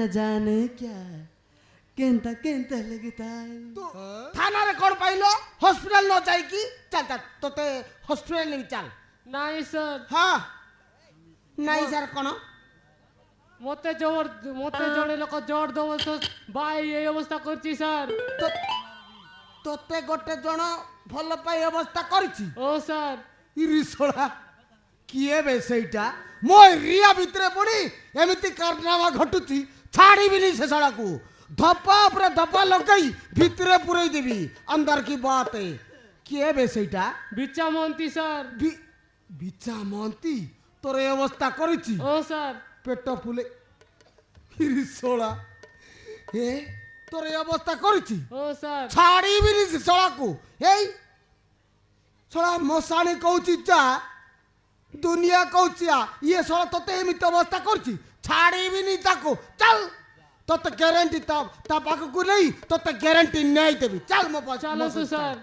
न जाने क्या केंता केंता लगता थाना रे कौन पाइलो हॉस्पिटल न जाई की चल चल तोते हॉस्पिटल नहीं चल ନାଇଁ ସାର୍ हाँ नहीं सर कौन ମତେ ଜଣେ ଲୋକ ଜୋର ଦବ ଭାଇ এই ଅବସ୍ଥା କରିଛି ସାର୍ ତୋତେ ଗୋଟେ ଜଣ ଭଲ ପାଇ ଅବସ୍ଥା କରିଛି ଓ ସାର୍ ଇରିସଳା କିଏ ବେ ସେଇଟା ମୋ ଏରିଆ ଭିତରେ ପଡ଼ି ଏମିତି କାରନାମା ଘଟୁଛି ଛାଡ଼ିବିନି ସେ ଶଳାକୁ ଧପା ଉପରେ ଧପା ଲଗାଇ ଭିତରେ ପୁରେଇ ଦେବି अंदर की बात है କିଏ ବେ ସେଇଟା ବିଚା ମହନ୍ତି ସାର୍ ବିଚା ମହନ୍ତି ତୋର ଏ ଅବସ୍ଥା କରିଛି ଓ ସାର୍ पेट फुले इरिसोला ए तोरे अवस्था करिछि ओ सार छाड़ी भी नहीं सोला को एई सोला मसाणी कहूची जा दुनिया कहूची ये सोला तते एमित अवस्था करछि छाड़ी भी नहीं ताको चल तते गारंटी ता पाक को नहीं तते गारंटी नहीं देबी चल मो पास चलो तो सार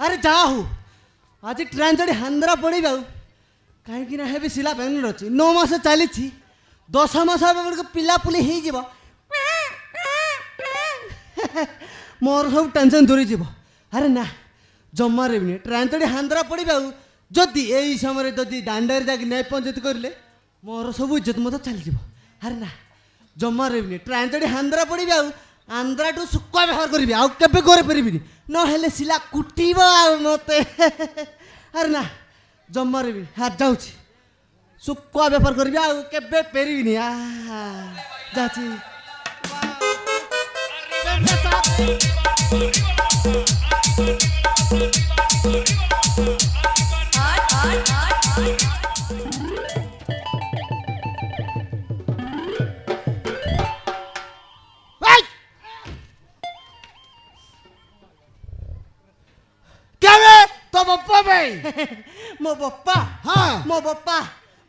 अरे जाहु आज ट्रेन चढ़ी हांद्रा पड़ी जाऊ कहीं ना हेबी सिला बेंगलोर अच्छी 9 मास चली 10 मास पिला पुली हो मोर सब टेंशन दूरी जीव अरे ना जमा रे ट्रेन चढ़ी हांद्रा पड़ी जाऊ जदि यही समय जदि दांडे जाकि नहीं पहुँचत करें मोर सब इज्जत मत चली अरे ना जमा रे ट्रेन चढ़ी हांद्रा पड़ी जाऊ आंध्रा टू सुखा व्यवहार करी आउ केबे करे परिबिनी न हेले सिला कुटीब मते अरे ना जम्मा रे हाथ जाउची सुखा व्यवहार करी आउ केबे पेरिबिनी जाची मो बप्पा हाँ मो बप्पा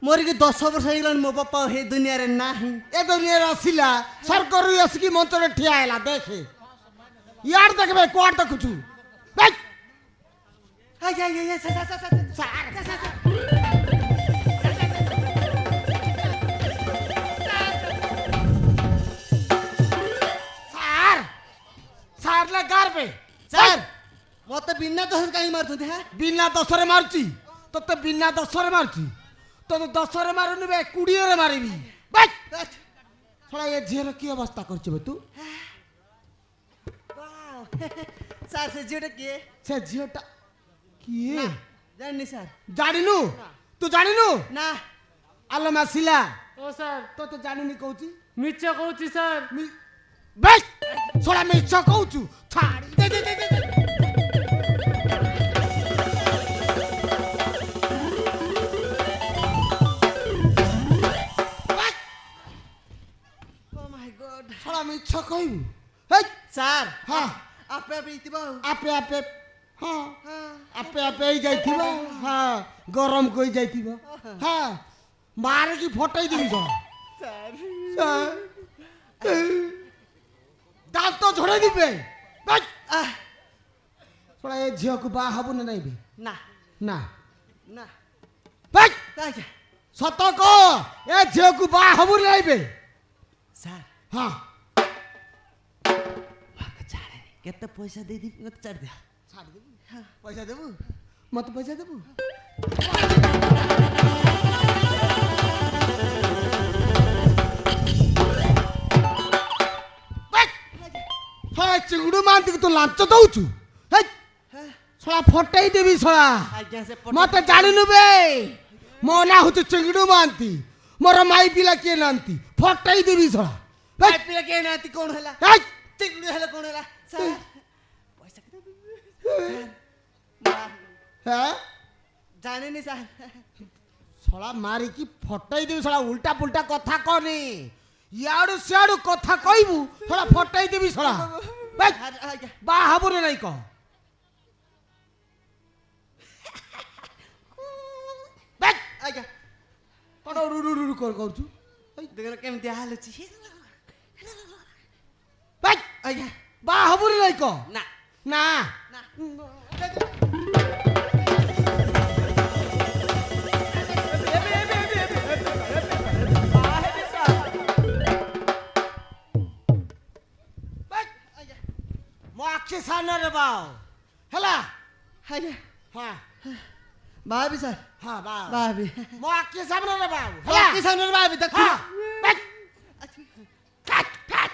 मोर की 10 वर्ष हो मो बप्पा हे दुनिया रे नाही ए दुनिया रे आसिला सरकार रे असकी मंत्र रे ठिया आइला देखे यार देखबे कोड देखुछु बे हाय सार ले गार पे सर मत बिना दस कहीं मारते हैं बिना दसरे मारची तो बिना दसरे मारची तो दसरे मारुनी बे 20 रे मारिबी बस थोड़ा ये झेर की अवस्था करछ बे तू वाह सर से जेटा के से झियोटा किए जाननी सर जानिनु तू जानिनु ना आलो मासिला ओ सार तो जानिनी कहूची ମିଛ କହୁଛି ସାର୍ बस थोड़ा मिछ कहूचु छाड़ी दे थोड़ा मिछ कहबू हे सर हाँ आपे आपे इतिबा आपे आपे हाँ आपे आपे ही जाइथिबा हाँ गरम कोई जाइथिबा हाँ मार की फटाई देबी जो दांत तो झड़े दिबे बस थोड़ा ये झियो को बा हबु ना नहीं बे ना ନା ନା ଭାଇ ଆଜ୍ଞା ସତ କହ ଏ ଝିଅକୁ ବାହା ହବୁ ନାଇବେ ସାର୍ ହଁ ଛାଡ଼େ କେତେ ପଇସା ଦେଇଦେବି ମୋତେ ଛାଡ଼ି ଦିଅ ଛାଡ଼ିଦେବୁ ପଇସା ଦେବୁ ମତେ ପଇସା ଦେବୁ ହଁ ଚିଙ୍ଗୁଡୁ ମାନ୍ତି ତୁ ଲାଞ୍ଚ ଦଉଛୁ ଶଳା ଫଟେଇ ଦେବି ଶଳା ଆଜ୍ଞା ସେ ମତେ ଜାଣିନୁ ବେ ମୋ ନାଁ ହଉଛି ଚିଙ୍ଗୁଡୁ ମାନ୍ତି ମୋର ମାଇ ପିଲା କିଏ ନାହାନ୍ତି ଫଟେଇ ଦେବି ଶଳା ଭାଇ ପିଲା କିଏ ନାହାନ୍ତି କ'ଣ ହେଲା ହେଇ! ଚିଙ୍ଗୁଡ଼ି ହେଲେ କ'ଣ ହେଲା ସାର୍ ପଇସା କେତେ ଦେବି? ହେ? ଜାଣିନି ସାର୍ ଶଳା ମାରିକି ଫଟେଇ ଦେବି ଶଳା ଉଲ୍ଟା ପୁଲ୍ଟା କଥା କହନି ଇଆଡୁ ସିଆଡୁ କଥା କହିବୁ ଶଳା ଫଟେଇ ଦେବି ଶଳା ବେ, ଆଜ୍ଞା ବାହା ହବୁନି ନାଇଁ କହ ବେ, ଆଜ୍ଞା କଣ ରୁଡୁ କରୁଛୁ ଦେଖୁନ କେମିତି ହାଲୁଛି ବେ, ଆଜ୍ଞା ବାହା ହବୁନି ନାଇଁ କହ ନା ନା ନା ମୋ ଆଖି ସାମ୍ନାରେ ବାହ ହେଲା ଆଜ୍ଞା ହଁ ବାହାବି ସାର୍ ହଁ ବାହ ବାହାବି ମୋ ଆଖି ସାମ୍ନାରେ ବାହ ହେଲା ଆଖି ସାମ୍ନାରେ ବାହାବି ଦେଖ ହଁ ବେ, କାଟ କାଟ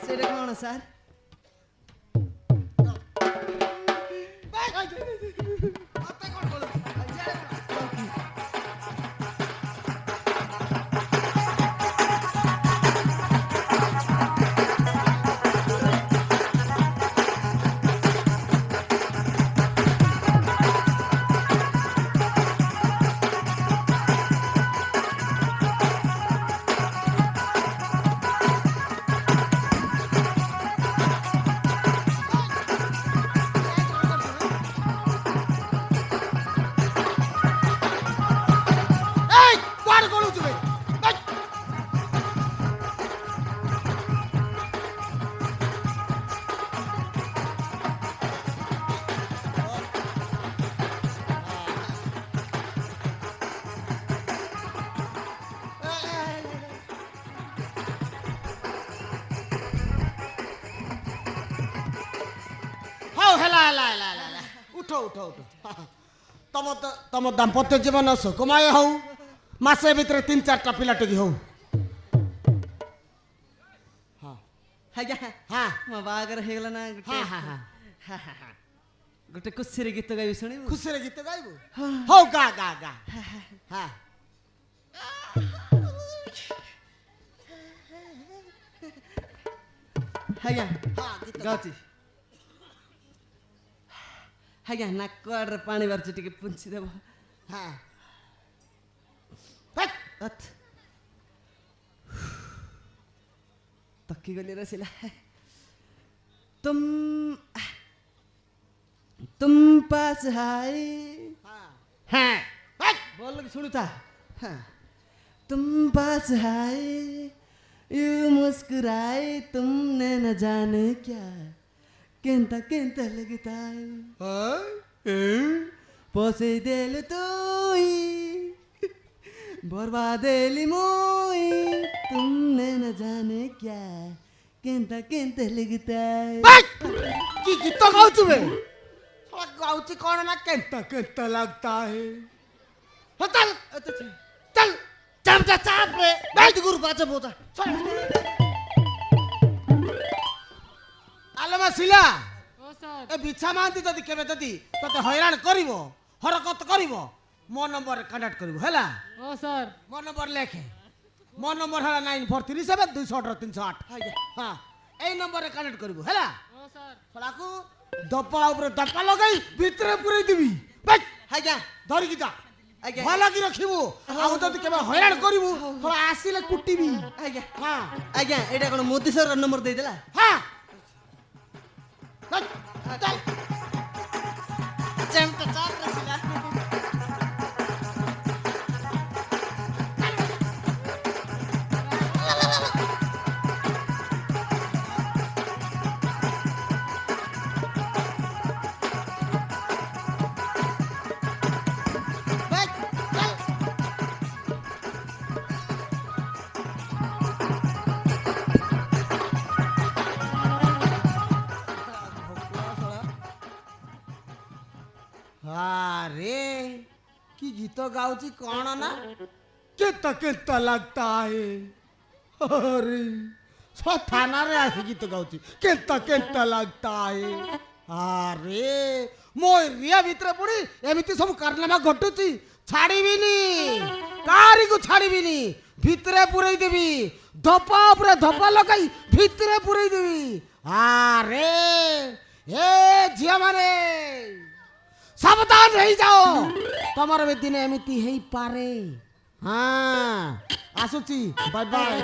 ସେଇଟା କ'ଣ ସାର୍ ମତେ କଣ କରୁଛୁ? এই କୁଆଡେ ଗଳୁଛୁ ବେ? ବେ! ହଉ ହେଲା ହେଲା ହେଲା ହେଲା ହେଲା। ଉଠ ଉଠ ଉଠ ତମ ଦାମ୍ପତ୍ୟ ଜୀବନ ସୁଖମୟ ହଉ ମାସେ ଭିତରେ 3-4ଟା ପିଲା ଟିକେ ହଉ ଆଜ୍ଞା ହଁ ମୋ ବାହାଘର ହେଇଗଲା ନା ଗୋଟେ ହଁ ହଁ ହଁ ଗୋଟେ ଖୁସିରେ ଗୀତ ଗାଇବି ଶୁଣିବୁ ଖୁସିରେ ଗୀତ ଗାଇବୁ ହଉ ଗା ଗା ଗା ହଁ ଆଜ୍ଞା ହଁ ଗୀତ ଗା। ଗାଉଛି ଆଜ୍ଞା ନାକ ଆଡ଼ରେ ପାଣି ବାହାରୁଛି ଟିକେ ପୁଞ୍ଚି ଦେବ ହଁ ବେ! ଅଥ୍ ତକି ଗଲି ରସିଲା तुम तुम पास आए ହଁ हाँ ବେ! बोल के सुनू था हाँ तुम पास आए यू मुस्कुराए तुमने न जाने क्या केंता केंता लगता है पोसे दिल तू ही बर्बादेली मोई तुमने न जाने क्या केंता केंता लगता है ବେ! କି ଗୀତ ଗାଉଛୁ ବେ ଶଳା ଗାଉଛି କଣ ନା କେନ୍ତା କେନ୍ତା ଲାଗତା ହେ ହଁ ଚାଲ अच्छा ଚାଲ चाप जा चाप रे बैठ गुरु बाजा बोता ଆଲୋ ମା ଶିଲା ହଁ ସାର୍ ଏ ବିଛା ମାନ୍ତି ଯଦି କେବେ ଯଦି ତତେ ହଇରାଣ କରିବ ହରକତ କରିବ ମୋ ନମ୍ବରରେ କଣ୍ଟାକ୍ଟ କରିବୁ ହେଲା ହଁ ସାର୍ ମୋ ନମ୍ବର ଲେଖେ ମୋ ନମ୍ବର ହେଲା 9437 218 308 ହଁ ଏଇ ନମ୍ବରରେ କନେକ୍ଟ କରିବୁ ହେଲା ହଁ ସାର୍ ଶଳାକୁ ଦପା ଉପରେ ଦପା ଲଗାଇ ଭିତରେ ପୁରେଇ ଦେବି ବେ! आज्ञा ଧରିକି ଯା ଆଜ୍ଞା। ଭଲ କି ରଖିବୁ ଆଉ ଯଦି କେବେ ହଇରାଣ କରିବୁ ଶଳା ଆସିଲେ କୁଟିବି आज्ञा ହଁ आज्ञा एटा कोन मोदी सर नंबर दे देला ହଁ ଚାଲ, ଚାଲ। चमटा चाप रसिला ଗୀତ ଗାଉଛି କଣ ନା କେତେ କେତେ ଲାଗତା ହେ अरे सो थाना रे आसी गीत गाउची केंता केंता लागता है अरे मो एरिया भितर पड़ी एमिति सब कारनामा घटुची छाड़ीबिनी कारी को छाड़ीबिनी भितरे पुरई देबी धपा ऊपर धपा लगाई भितरे पुरई देबी अरे ए झिया माने सावधान रही जाओ तमर भी दिन एमिति हेई पारे हाँ आसुची बाय बाय